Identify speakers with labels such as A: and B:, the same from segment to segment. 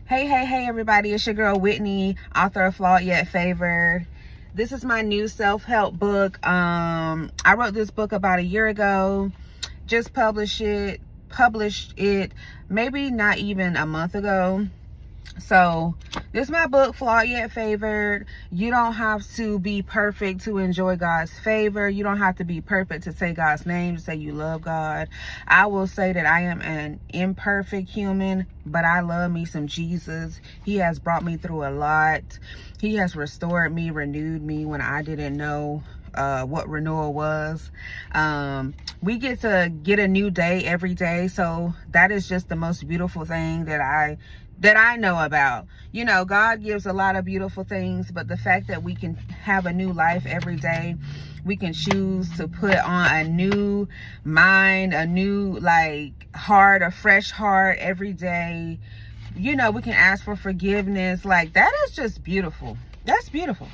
A: Hey everybody, it's your girl Whitney, author of Flawed Yet Favored. This is my new self-help book. I wrote this book about a year ago, just published it maybe not even a month ago. So this is my book, Flawed Yet Favored. You don't have to be perfect to enjoy God's favor. You don't have to be perfect to say God's name, to say you love God. I will say that I am an imperfect human, but I love me some Jesus. He has brought me through a lot. He has restored me, renewed me when I didn't know what renewal was. We get to get a new day every day, so that is just the most beautiful thing that I know about. You know, God gives a lot of beautiful things, but the fact that we can have a new life every day, we can choose to put on a new mind, a new heart, a fresh heart every day. You know, we can ask for forgiveness. Like, that is just beautiful. That's beautiful.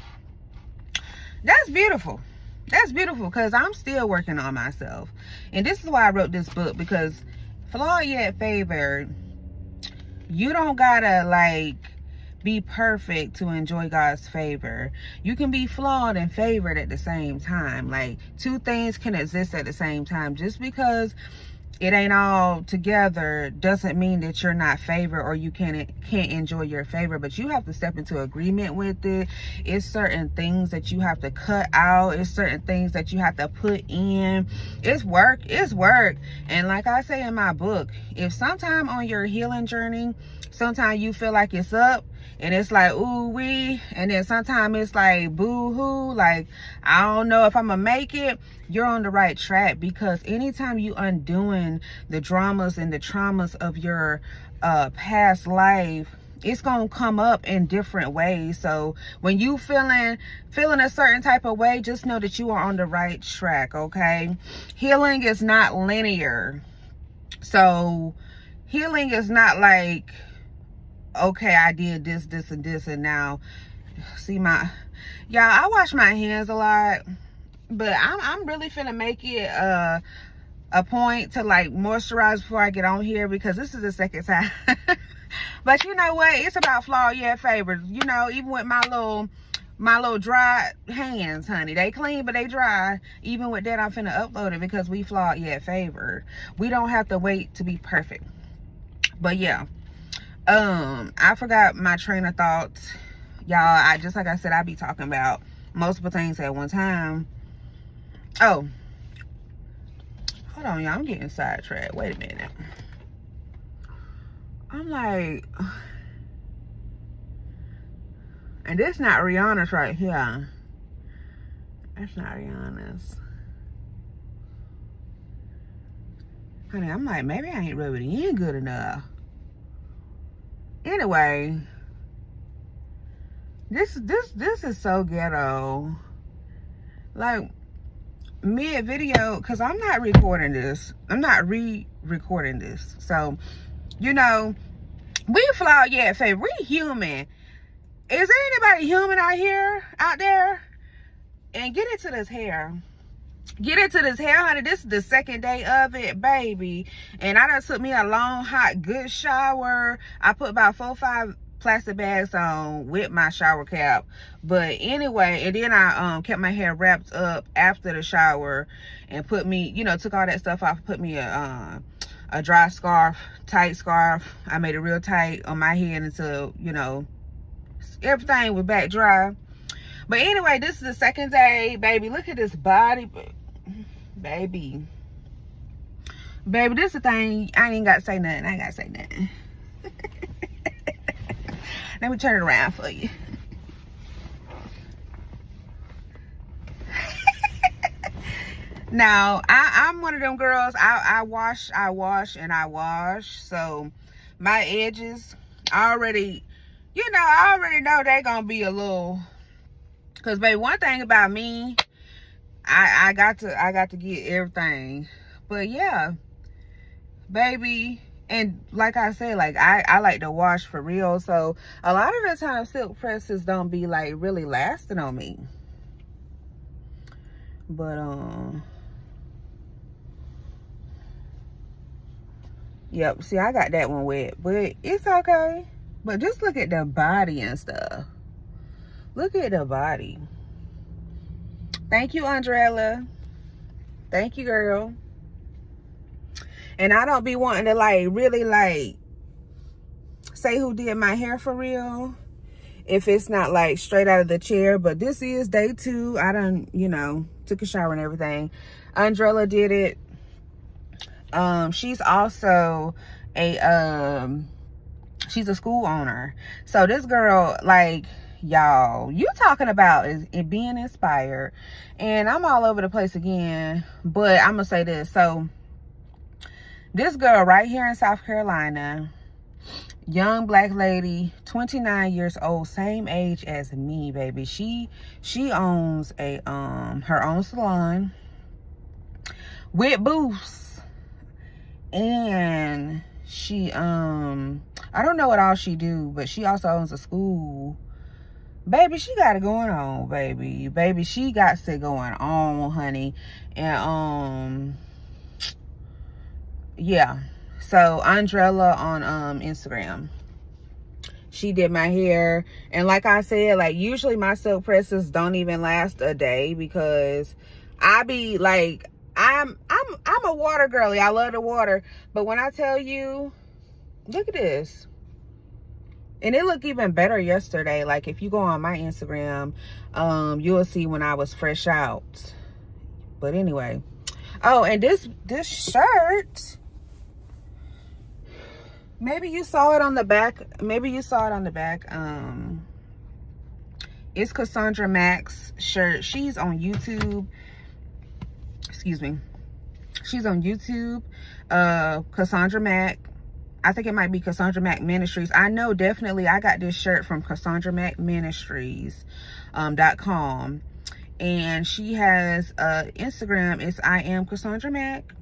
A: That's beautiful. That's beautiful, because I'm still working on myself. And this is why I wrote this book, because Flawed Yet Favored, you don't gotta be perfect to enjoy God's favor. You can be flawed and favored at the same time. Like, two things can exist at the same time. Just because it ain't all together doesn't mean that you're not favored or you can't enjoy your favor, but you have to step into agreement with it. It's certain things that you have to cut out. It's certain things that you have to put in. It's work. It's work. And like I say in my book, if sometime on your healing journey, sometimes you feel like it's up and it's like, ooh wee, and then sometimes it's like, boo hoo, like, I don't know if I'm gonna make it, you're on the right track. Because anytime you undoing the dramas and the traumas of your past life, it's gonna come up in different ways. So when you feeling a certain type of way, just know that you are on the right track. Okay, healing is not linear. So healing is not like, okay, I did this and this, and now see y'all, I wash my hands a lot, but I'm really finna make it a point to moisturize before I get on here, because this is the second time. But you know what, it's about Flawed Yet Favored. You know, even with my little dry hands, honey, they clean but they dry. Even with that, I'm finna upload it, because we flawed yet favored. We don't have to wait to be perfect. But yeah, I forgot my train of thoughts, y'all. Just like I said, I be talking about multiple things at one time. Oh, hold on, y'all, I'm getting sidetracked. Wait a minute. I'm like, and this not Rihanna's right here. That's not Rihanna's. Honey, I'm like, maybe I ain't rubbing it in good enough. Anyway, this is so ghetto. Like, mid video, because I'm not recording this. I'm not re-recording this. So, you know, we flawed yet favored. We human. Is there anybody human out there? And get into this hair. Get into this hair, honey. This is the second day of it, baby. And I done took me a long, hot, good shower. I put about 4 or 5 plastic bags on with my shower cap. But anyway, and then I kept my hair wrapped up after the shower and put me, you know, took all that stuff off, put me a dry scarf, tight scarf. I made it real tight on my head until, you know, everything was back dry. But anyway, this is the second day, baby. Look at this body, baby. Baby, this is the thing. I ain't got to say nothing. I ain't got to say nothing. Let me turn it around for you. Now, I'm one of them girls. I wash, and I wash. So my edges, I already know they gonna be a little. Cause baby, one thing about me, I got to get everything. But yeah, baby, and like I said, I like to wash for real. So a lot of the time, silk presses don't be really lasting on me. But yep, see, I got that one wet, but it's okay. But just look at the body and stuff. Look at the body. Thank you, Andrella. Thank you, girl. And I don't be wanting to like really like say who did my hair for real if it's not like straight out of the chair. But this is day 2. I done, you know, took a shower and everything. Andrella did it. She's also a she's a school owner. So this girl, like, y'all, you talking about it being inspired. And I'm all over the place again, but I'm gonna say this. So this girl right here in South Carolina, young black lady, 29 years old, same age as me, baby. She owns a her own salon with booths, and she I don't know what all she do, but she also owns a school. Baby, she got it going on, baby. She got it going on, honey. And yeah. So Andrella on Instagram, she did my hair. And like I said, like usually my silk presses don't even last a day, because I be like, I'm a water girly. I love the water. But when I tell you, look at this. And it looked even better yesterday. Like if you go on my Instagram, you'll see when I was fresh out. But anyway. Oh, and this shirt, maybe you saw it on the back. It's Cassandra Mack's shirt. She's on YouTube. Excuse me. She's on YouTube. Cassandra Mack. I think it might be Cassandra Mack Ministries. I know definitely I got this shirt from Cassandra Mack Ministries .com. And she has Instagram. It's I am Cassandra Mack.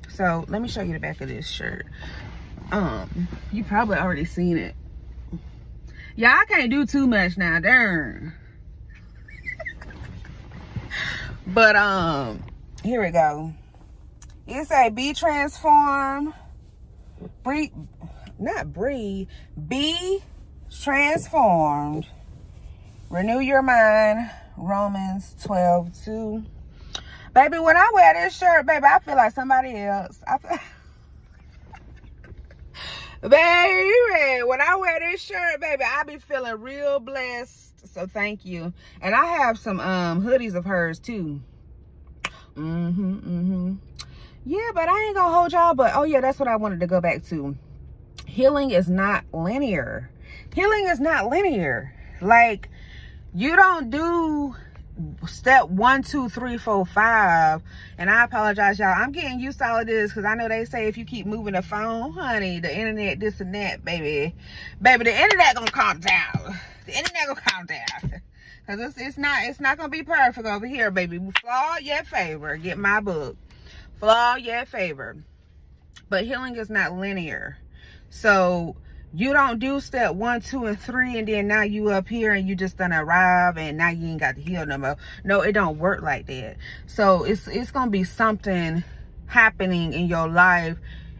A: So let me show you the back of this shirt. You probably already seen it. Yeah, I can't do too much now, darn. But here we go. It's a be transformed, be transformed, renew your mind, Romans 12:2. Baby, when I wear this shirt, baby, I feel like somebody else. Baby, when I wear this shirt, baby, I be feeling real blessed. So thank you. And I have some hoodies of hers too. Yeah, but I ain't gonna hold y'all. But oh yeah, that's what I wanted to go back to. Healing is not linear. Healing is not linear. Like, you don't do step 1, 2, 3, 4, 5. And I apologize, y'all. I'm getting used to all of this, because I know they say if you keep moving the phone, honey, the internet, this and that, baby, the internet gonna calm down. The internet gonna calm down. Because it's not gonna be perfect over here, baby. Flawed yet favored. Get my book. Flawed yet favored. But healing is not linear. So you don't do step 1, 2, and 3, and then now you up here and you just done arrive and now you ain't got to heal no more. No, it don't work like that. So it's gonna be something happening in your life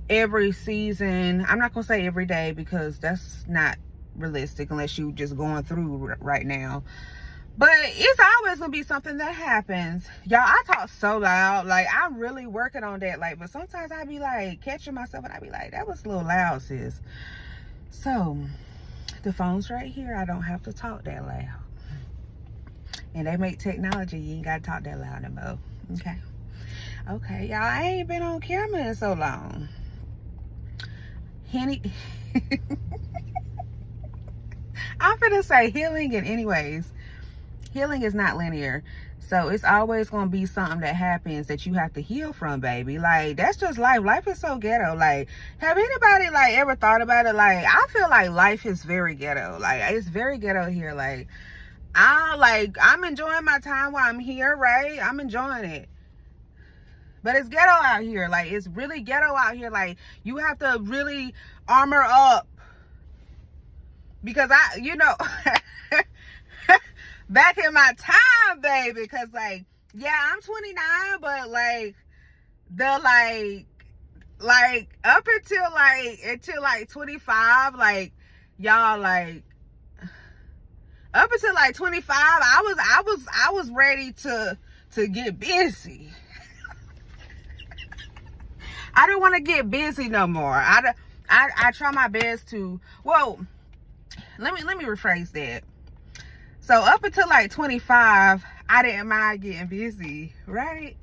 A: every season. I'm not gonna say every day, because that's not realistic unless you just going through right now. But it's always gonna be something that happens. Y'all, I talk so loud. Like, I'm really working on that. Like, but sometimes I be like catching myself and I be like, that was a little loud, sis. So the phone's right here. I don't have to talk that loud. And they make technology, you ain't gotta talk that loud no more. Okay, y'all, I ain't been on camera in so long. Henny. I'm gonna say healing, and anyways, healing is not linear. So it's always gonna be something that happens that you have to heal from, baby. Like, that's just life. Life is so ghetto. Like, have anybody like ever thought about it? Like, I feel like life is very ghetto. Like, it's very ghetto here. Like, I'm enjoying my time while I'm here, right? I'm enjoying it. But it's ghetto out here. Like, it's really ghetto out here. Like, you have to really armor up. Because you know, back in my time, baby, because like, yeah, I'm 29, but like the like up until 25, like y'all, like, up until like 25, I was ready to get busy. I don't want to get busy no more. I try my best to, well, let me rephrase that. So up until like 25, I didn't mind getting busy, right?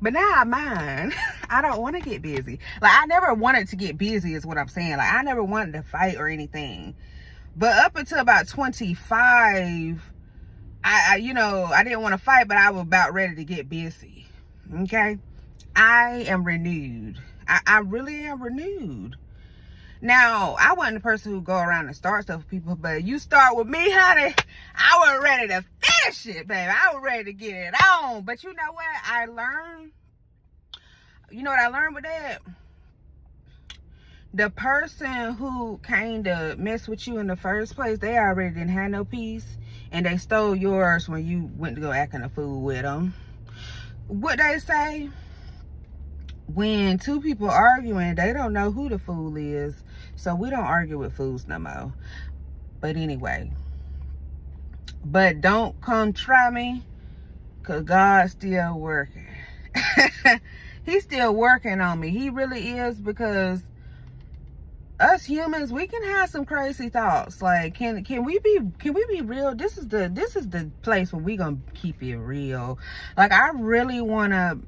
A: But now I mind. I don't want to get busy. Like, I never wanted to get busy is what I'm saying. Like, I never wanted to fight or anything. But up until about 25, I didn't want to fight, but I was about ready to get busy. Okay? I am renewed. I really am renewed. Now, I wasn't the person who go around and start stuff with people, but you start with me, honey, I was ready to finish it, baby. I was ready to get it on. But you know what? I learned, you know what I learned with that? The person who came to mess with you in the first place, they already didn't have no peace, and they stole yours when you went to go acting a fool with them. What they say? When two people arguing, they don't know who the fool is. So we don't argue with fools no more. But anyway. But don't come try me, because God's still working. He's still working on me. He really is, because us humans, we can have some crazy thoughts. Like, can we be real? This is the place where we gonna keep it real. Like, I really wanna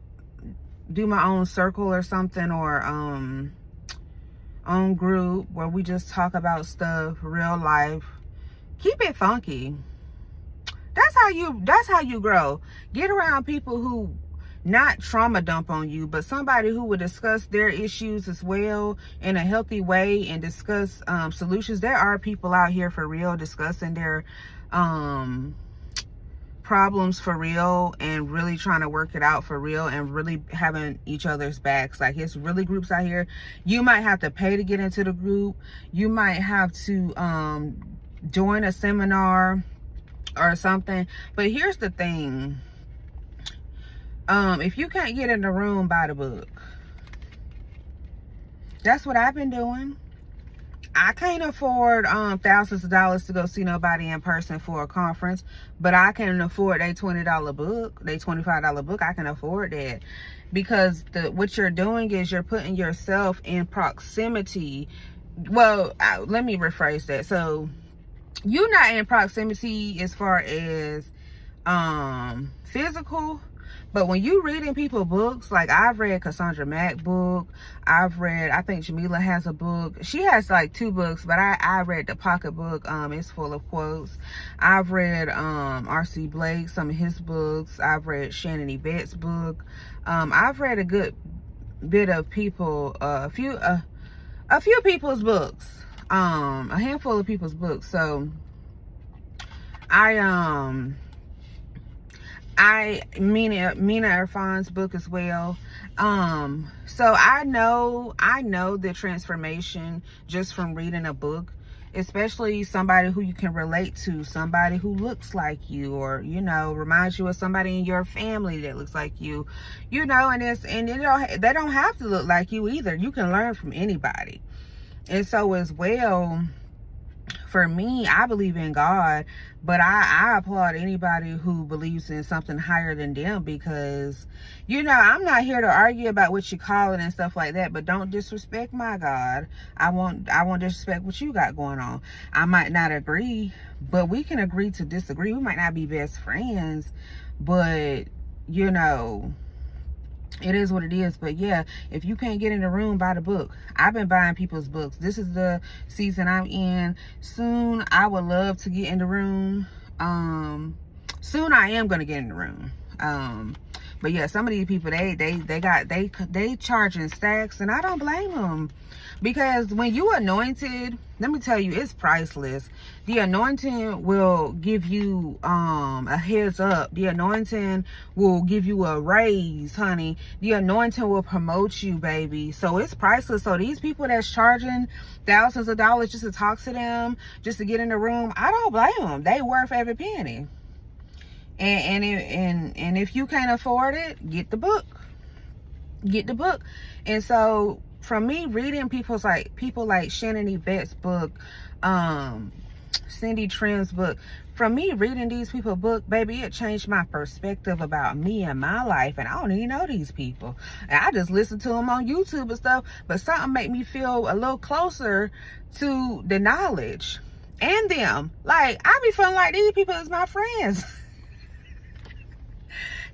A: do my own circle or something, or own group where we just talk about stuff, real life. Keep it funky. That's how you grow. Get around people who not trauma dump on you, but somebody who would discuss their issues as well in a healthy way and discuss solutions. There are people out here for real discussing their problems for real and really trying to work it out for real and really having each other's backs. Like, it's really groups out here. You might have to pay to get into the group. You might have to join a seminar or something. But here's the thing. If you can't get in the room, buy the book. That's what I've been doing. I can't afford thousands of dollars to go see nobody in person for a conference, but I can afford a $20 book, a $25 book. I can afford that, because what you're doing is you're putting yourself in proximity. Well, let me rephrase that. So you're not in proximity as far as physical. But when you reading people books, like I've read Cassandra Mack book, I think Jamila has a book. She has like 2 books, but I read the pocket book. It's full of quotes. I've read R.C. Blake, some of his books. I've read Shannon Yvette's book. I've read a good bit of people, a few people's books, a handful of people's books. So Mina Irfan's book as well. So I know the transformation just from reading a book, especially somebody who you can relate to, somebody who looks like you, or reminds you of somebody in your family that looks like you, and they don't have to look like you either. You can learn from anybody. And so as well, for me, I believe in God, but I applaud anybody who believes in something higher than them, because, I'm not here to argue about what you call it and stuff like that, but don't disrespect my God. I won't disrespect what you got going on. I might not agree, but we can agree to disagree. We might not be best friends, but, it is what it is. But yeah, if you can't get in the room, buy the book. I've been buying people's books. This is the season I'm in. Soon I would love to get in the room. Soon I am going to get in the room. But yeah, some of these people, they charging stacks, and I don't blame them, because when you anointed, let me tell you, it's priceless. The anointing will give you a heads up. The anointing will give you a raise, honey. The anointing will promote you, baby. So it's priceless. So these people that's charging thousands of dollars just to talk to them, just to get in the room, I don't blame them. They worth every penny. And if you can't afford it, get the book. Get the book. And so from me reading people like Shannon Yvette's book, Cindy Trim's book. From me reading these people's book, baby, it changed my perspective about me and my life, and I don't even know these people. And I just listen to them on YouTube and stuff, but something make me feel a little closer to the knowledge and them. Like, I be feeling like these people is my friends.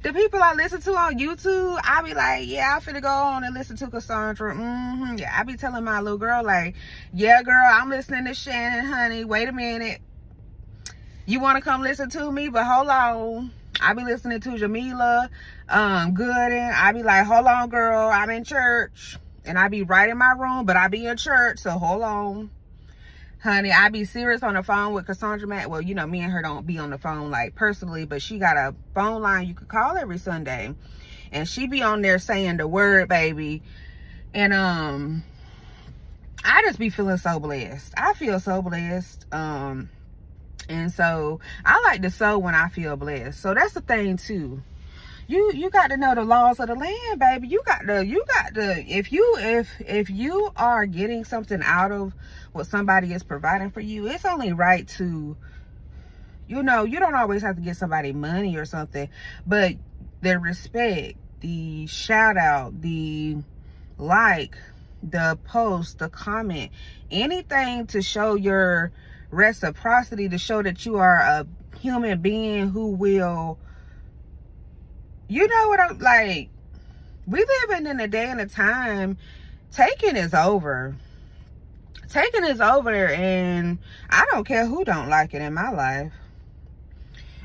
A: The people I listen to on YouTube, I be like, yeah, I'm finna go on and listen to Cassandra. Yeah, I be telling my little girl, like, yeah, girl, I'm listening to Shannon, honey. Wait a minute. You want to come listen to me? But hold on. I be listening to Jamila, Gooden. I be like, hold on, girl. I'm in church. And I be right in my room, but I be in church, so hold on. Honey, I be serious on the phone with Cassandra Matt. Well, you know, me and her don't be on the phone, like, personally, but she got a phone line you could call every Sunday. And she be on there saying the word, baby. And, I just be feeling so blessed. I feel so blessed. And so, I like to sow when I feel blessed. So, that's the thing, too. You got to know the laws of the land, baby. You got to, if you are getting something out of what somebody is providing for you, it's only right to, you know, you don't always have to give somebody money or something, but the respect, the shout out, the like, the post, the comment, anything to show your reciprocity, to show that you are a human being who will, you know what I'm like, we living in a day and a time, taking is over. Taking is over, and I don't care who don't like it in my life.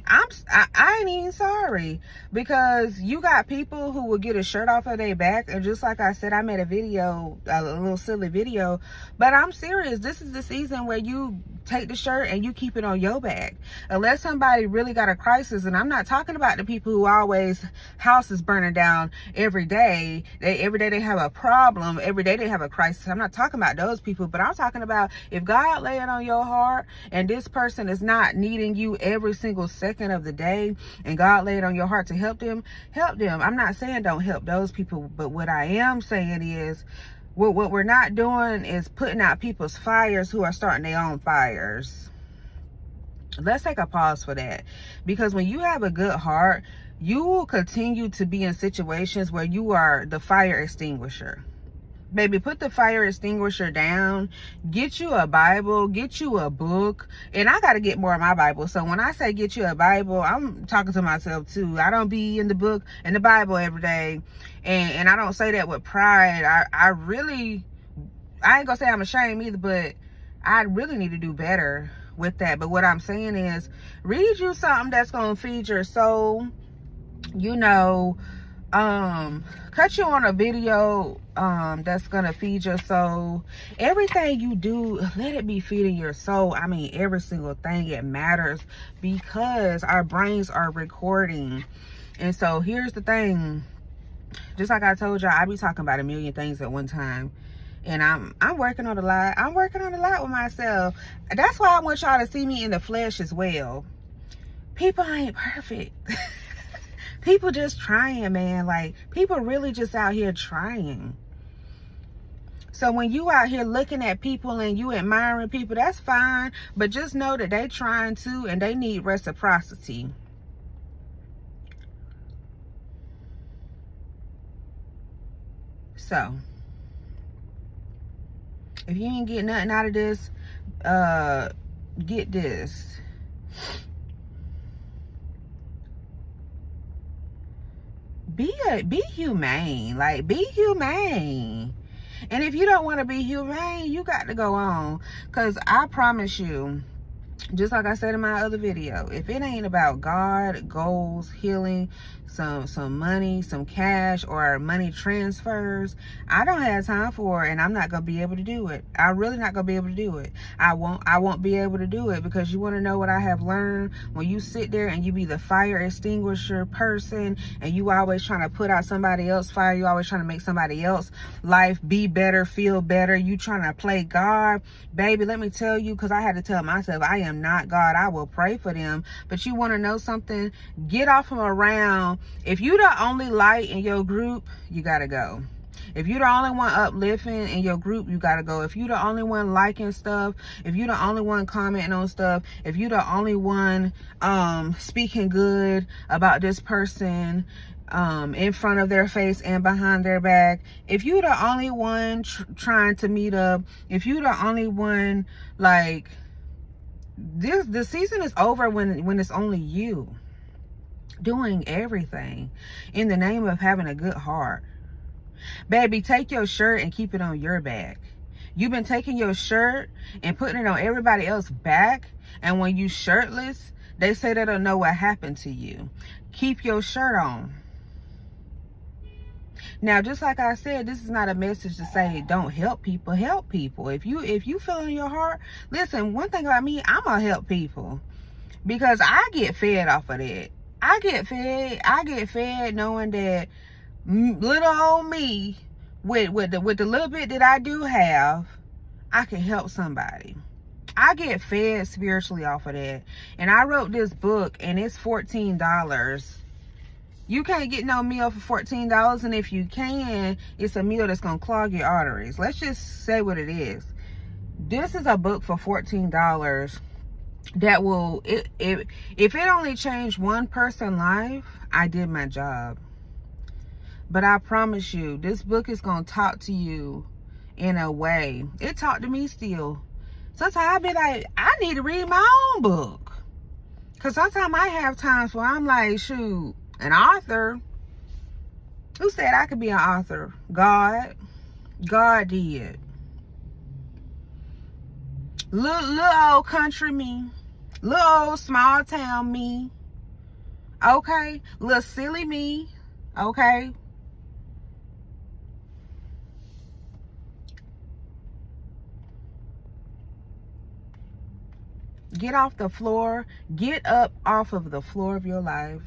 A: I ain't even sorry, because you got people who will get a shirt off of their back, and just like I said, I made a video, a little silly video, but I'm serious. This is the season where you take the shirt and you keep it on your back, unless somebody really got a crisis. And I'm not talking about the people who always houses burning down every day. Every day they have a problem, every day they have a crisis. I'm not talking about those people, but I'm talking about if God lay it on your heart and this person is not needing you every single second of the day, and God laid on your heart to help them, help them. I'm not saying don't help those people, but what I am saying is, what we're not doing is putting out people's fires who are starting their own fires. Let's take a pause for that, because when you have a good heart, you will continue to be in situations where you are the fire extinguisher. Baby, put the fire extinguisher down, get you a Bible, get you a book. And I got to get more of my Bible. So when I say get you a Bible, I'm talking to myself too. I don't be in the book and the Bible every day. And I don't say that with pride. I ain't gonna say I'm ashamed either, but I really need to do better with that. But what I'm saying is, read you something that's gonna feed your soul, you know, cut you on a video that's gonna feed your soul. Everything you do, let it be feeding your soul. I mean, every single thing, it matters, because our brains are recording. And so here's the thing, just like I told y'all, I be talking about a million things at one time, and I'm working on a lot. I'm working on a lot with myself. That's why I want y'all to see me in the flesh as well. People ain't perfect. People just trying, man. Like, people really just out here trying. So when you out here looking at people and you admiring people, that's fine. But just know that they trying too, and they need reciprocity. So, if you ain't getting nothing out of this, get this. Be humane. Like, be humane. And if you don't want to be humane, you got to go on. Because I promise you, just like I said in my other video, if it ain't about God, goals, healing, some money, some cash, or money transfers, I don't have time for it, and I'm not gonna be able to do it. I'm really not gonna be able to do it. I won't be able to do it, because you want to know what I have learned? When you sit there and you be the fire extinguisher person, and you always trying to put out somebody else's fire, you always trying to make somebody else's life be better, feel better, you trying to play God, baby, let me tell you, because I had to tell myself, I am not God. I will pray for them. But you want to know something? Get off from around. If you the only light in your group, you gotta go. If you're the only one uplifting in your group, you gotta go. If you're the only one liking stuff, if you're the only one commenting on stuff, if you're the only one speaking good about this person in front of their face and behind their back, if you're the only one trying to meet up, if you're the only one, like, the season is over when it's only you doing everything in the name of having a good heart. Baby, take your shirt and keep it on your back. You've been taking your shirt and putting it on everybody else's back, and when you shirtless, they say they don't know what happened to you. Keep your shirt on. Now, just like I said, this is not a message to say don't help people. Help people. If you feel in your heart, listen, one thing about me, I'm gonna help people because I get fed off of that. I get fed knowing that little old me, with the little bit that I do have, I can help somebody. I get fed spiritually off of that. And I wrote this book, and it's $14. You can't get no meal for $14, and if you can, it's a meal that's gonna clog your arteries. Let's just say what it is. This is a book for $14 that will, if it only changed one person's life, I did my job. But I promise you, this book is going to talk to you in a way. It talked to me still. Sometimes I be like, I need to read my own book. Because sometimes I have times where I'm like, shoot, an author? Who said I could be an author? God. God did. Little old country me. Little old small town me. Okay? Little silly me. Okay? Get off the floor. Get up off of the floor of your life.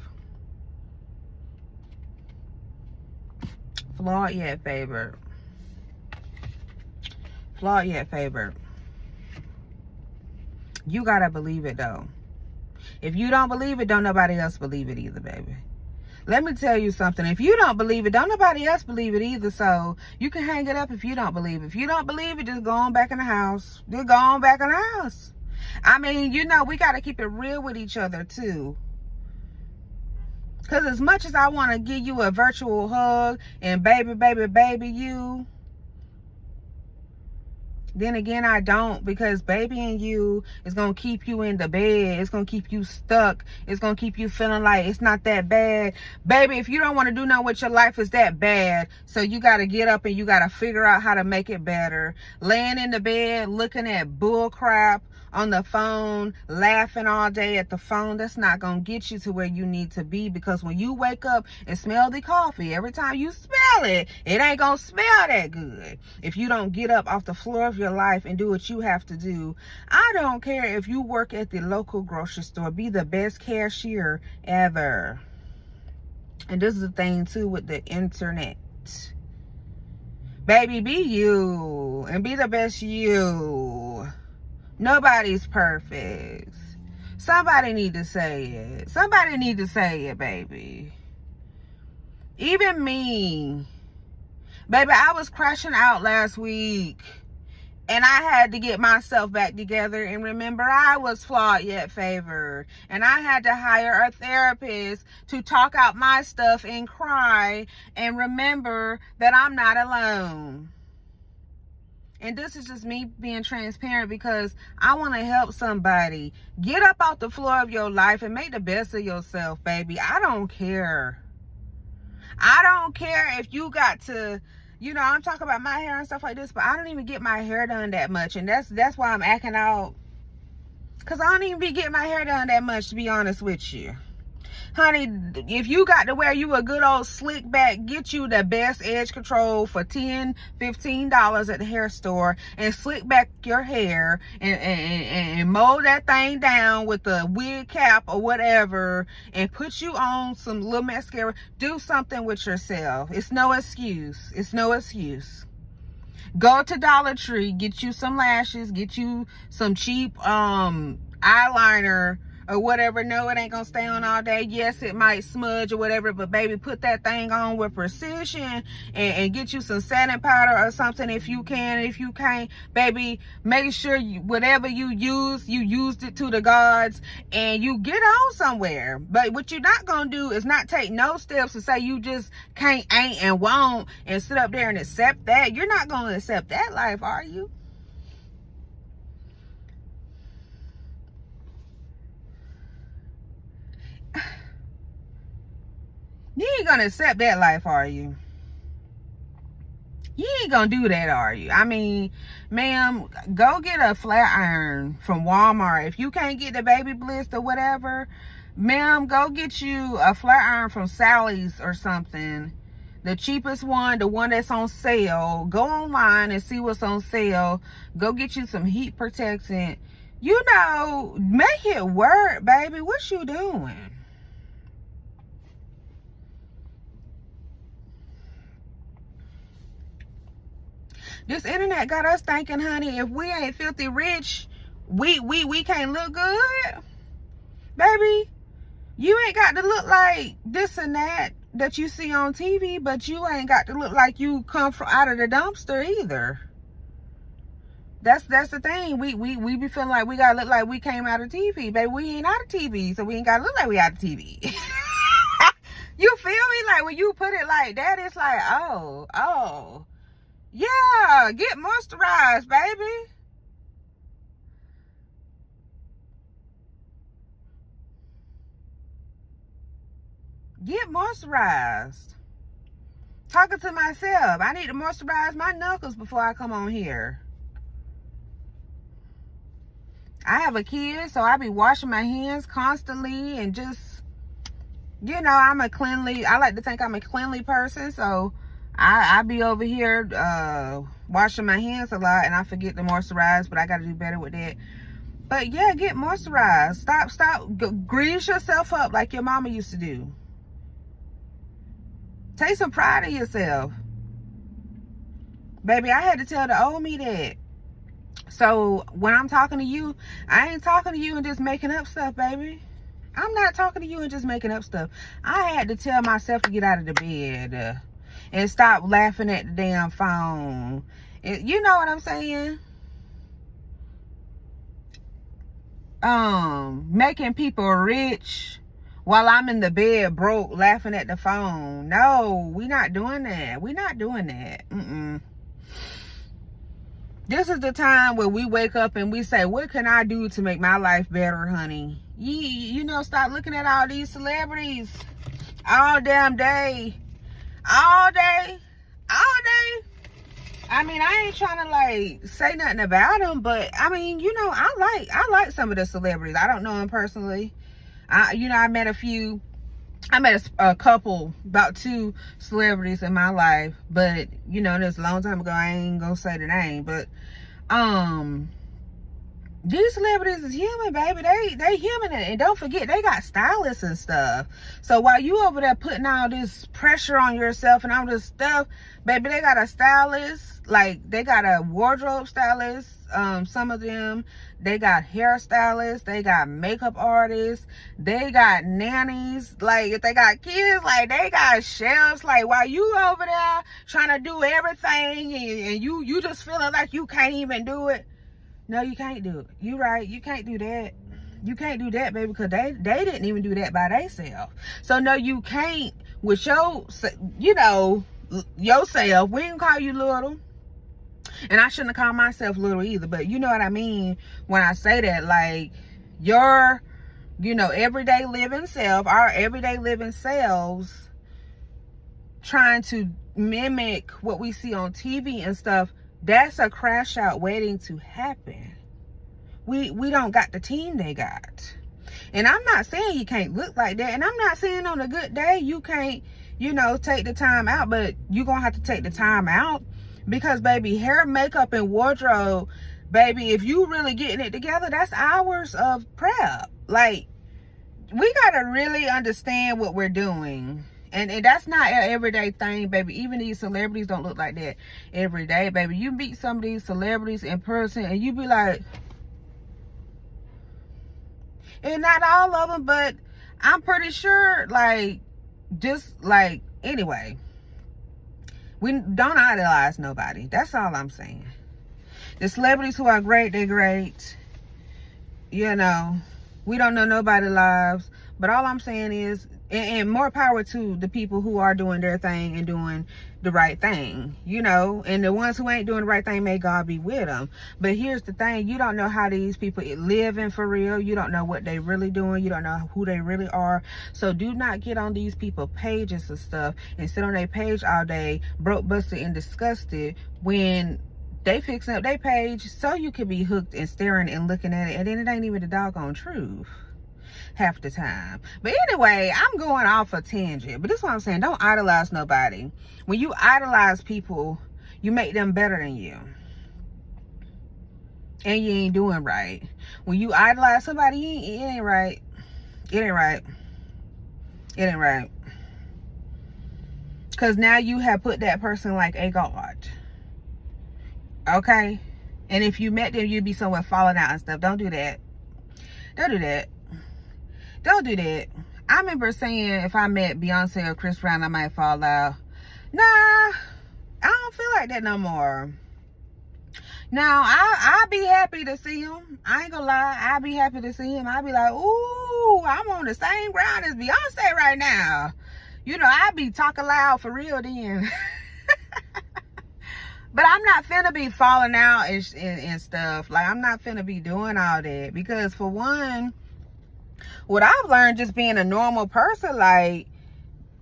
A: Flawed yet favored. Flawed yet favored. You gotta believe it though. If you don't believe it, don't nobody else believe it either, baby. Let me tell you something. If you don't believe it, don't nobody else believe it either. So you can hang it up if you don't believe it. If you don't believe it, just go on back in the house. Just go on back in the house. I mean, you know, we gotta keep it real with each other too. Because as much as I want to give you a virtual hug and baby you, then again, I don't, because babying you is going to keep you in the bed. It's going to keep you stuck. It's going to keep you feeling like it's not that bad. Baby, if you don't want to do nothing with your life, it's that bad. So you got to get up and you got to figure out how to make it better. Laying in the bed, looking at bull crap on the phone, laughing all day at the phone, that's not going to get you to where you need to be, because when you wake up and smell the coffee, every time you smell it, it ain't going to smell that good. If you don't get up off the floor of your life and do what you have to do, I don't care if you work at the local grocery store, be the best cashier ever. And this is the thing too with the internet. Baby, be you and be the best you. Nobody's perfect. Somebody need to say it. Somebody need to say it, baby. Even me. Baby, I was crashing out last week. And I had to get myself back together. And remember, I was flawed yet favored. And I had to hire a therapist to talk out my stuff and cry. And remember that I'm not alone. And this is just me being transparent, because I want to help somebody. Get up off the floor of your life and make the best of yourself, baby. I don't care. I don't care if you got to, you know, I'm talking about my hair and stuff like this, but I don't even get my hair done that much. And that's why I'm acting out. Because I don't even be getting my hair done that much, to be honest with you. Honey, if you got to wear you a good old slick back, get you the best edge control for $10, $15 at the hair store, and slick back your hair and mold that thing down with a wig cap or whatever, and put you on some little mascara. Do something with yourself. It's no excuse. It's no excuse. Go to Dollar Tree, get you some lashes, get you some cheap eyeliner, or whatever. No, it ain't gonna stay on all day. Yes, it might smudge or whatever, but baby, put that thing on with precision, and get you some setting powder or something if you can. If you can't, baby, make sure whatever you used it to the gods, and you get on somewhere. But what you're not gonna do is not take no steps to say you just can't, ain't, and won't, and sit up there and accept that. You're not gonna accept that life, are you? You ain't gonna accept that life, are you? You ain't gonna do that, are you? I mean, ma'am, go get a flat iron from Walmart. If you can't get the Baby Bliss or whatever, ma'am, go get you a flat iron from Sally's or something. The cheapest one, the one that's on sale. Go online and see what's on sale. Go get you some heat protectant. You know, make it work, baby. What you doing? This internet got us thinking, honey, if we ain't filthy rich, we can't look good. Baby, you ain't got to look like this and that you see on TV, but you ain't got to look like you come from out of the dumpster either. That's the thing. We be feeling like we gotta look like we came out of TV. Baby, we ain't out of TV, so we ain't gotta look like we out of TV. You feel me? Like when you put it like that, it's like, oh. Yeah, get moisturized, baby. Get moisturized. Talking to myself. I need to moisturize my knuckles before I come on here. I have a kid, so I be washing my hands constantly and just, you know, I like to think I'm a cleanly person, so I be over here washing my hands a lot, and I forget to moisturize, but I got to do better with that. But yeah, get moisturized. Stop. Grease yourself up like your mama used to do. Take some pride in yourself. Baby, I had to tell the old me that. So when I'm talking to you, I ain't talking to you and just making up stuff, baby. I'm not talking to you and just making up stuff. I had to tell myself to get out of the bed. And stop laughing at the damn phone. You know what I'm saying? Making people rich while I'm in the bed broke, laughing at the phone. No, we not doing that. We not doing that. This is the time where we wake up and we say, what can I do to make my life better, honey? You know, stop looking at all these celebrities all damn day. All day. I mean, I ain't trying to like say nothing about them, but I mean, you know, I like some of the celebrities. I don't know them personally. I met a couple, about 2 celebrities in my life, but you know, this a long time ago. I ain't gonna say the name, but these celebrities is human, baby. They human, and don't forget, they got stylists and stuff. So while you over there putting all this pressure on yourself and all this stuff, baby, they got a stylist. Like, they got a wardrobe stylist. Some of them, they got hairstylists, they got makeup artists, they got nannies. Like, if they got kids, like, they got chefs. Like, while you over there trying to do everything, and you just feeling like you can't even do it. No, you can't do it. You right. You can't do that. You can't do that, baby, because they didn't even do that by themselves. So, no, you can't with your, you know, yourself. We didn't call you little. And I shouldn't have called myself little either. But you know what I mean when I say that. Like, your, you know, everyday living self, our everyday living selves, trying to mimic what we see on TV and stuff, that's a crash out waiting to happen. We don't got the team they got. And I'm not saying you can't look like that. And I'm not saying on a good day you can't, you know, take the time out. But you're going to have to take the time out. Because, baby, hair, makeup, and wardrobe, baby, if you really getting it together, that's hours of prep. Like, we got to really understand what we're doing. And that's not an everyday thing, baby. Even these celebrities don't look like that every day, baby. You meet some of these celebrities in person and you be like, And not all of them, but I'm pretty sure, like, just like, anyway, we don't idolize nobody. That's all I'm saying. The celebrities who are great, they're great. You know, we don't know nobody's lives, but all I'm saying is, and more power to the people who are doing their thing and doing the right thing, you know, and the ones who ain't doing the right thing, may God be with them. But here's the thing, you don't know how these people living for real. You don't know what they really doing. You don't know who they really are. So do not get on these people pages and stuff and sit on their page all day broke, busted, and disgusted when they fixing up their page so you could be hooked and staring and looking at it, and then it ain't even the doggone truth half the time. But anyway, I'm going off a tangent, but this is what I'm saying. Don't idolize nobody. When you idolize people, you make them better than you, and you ain't doing right. When you idolize somebody, it ain't right. It ain't right. It ain't right. Because now you have put that person like a god. Okay? And if you met them, you'd be somewhere falling out and stuff. Don't do that. Don't do that. Don't do that. I remember saying if I met Beyonce or Chris Brown, I might fall out. Nah, I don't feel like that no more. Now, I'll be happy to see him. I ain't gonna lie. I'll be happy to see him. I'll be like, ooh, I'm on the same ground as Beyonce right now. You know, I'll be talking loud for real then. But I'm not finna be falling out and stuff. Like, I'm not finna be doing all that. Because for one, what I've learned just being a normal person, like,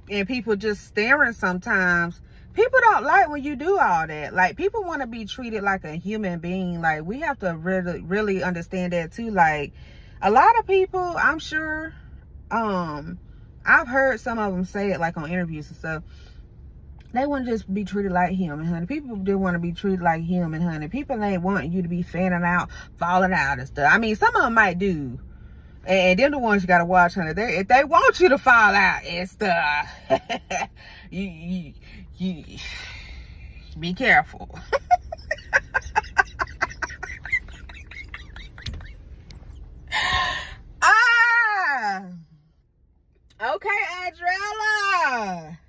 A: and people just staring sometimes, people don't like when you do all that. Like, people want to be treated like a human being. Like, we have to really understand that too. Like, a lot of people, I'm sure, I've heard some of them say it, like on interviews and stuff, they want to just be treated like human, honey. People do want to be treated like human, honey. People ain't wanting you to be fanning out, falling out and stuff. I mean, some of them might do. And they're the ones you got to watch, honey. If they want you to fall out and stuff, you be careful. Okay, Adrella.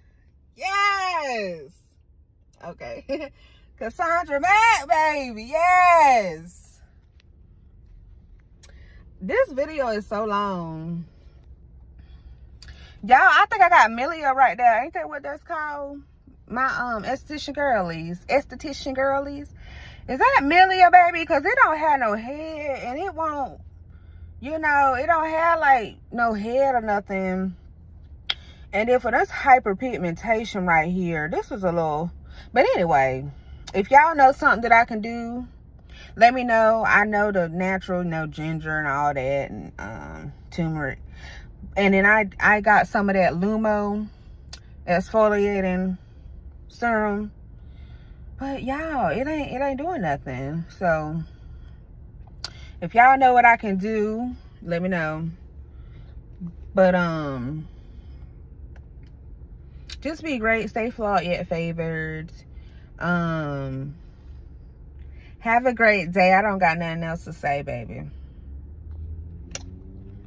A: Yes. Okay. Cassandra Mac, baby. Yes. This video is so long. Y'all, I think I got Millia right there. Ain't that what that's called? My esthetician girlies. Esthetician girlies. Is that Millia, baby? Because it don't have no head. And it won't, you know, it don't have like no head or nothing. And then for this hyperpigmentation right here, this was a little, but anyway, if y'all know something that I can do, let me know. I know the natural, you know, ginger and all that, and turmeric. And then I got some of that Lumo exfoliating serum. But y'all, it ain't doing nothing. So if y'all know what I can do, let me know. But just be great. Stay flawed yet favored. Have a great day. I don't got nothing else to say, baby.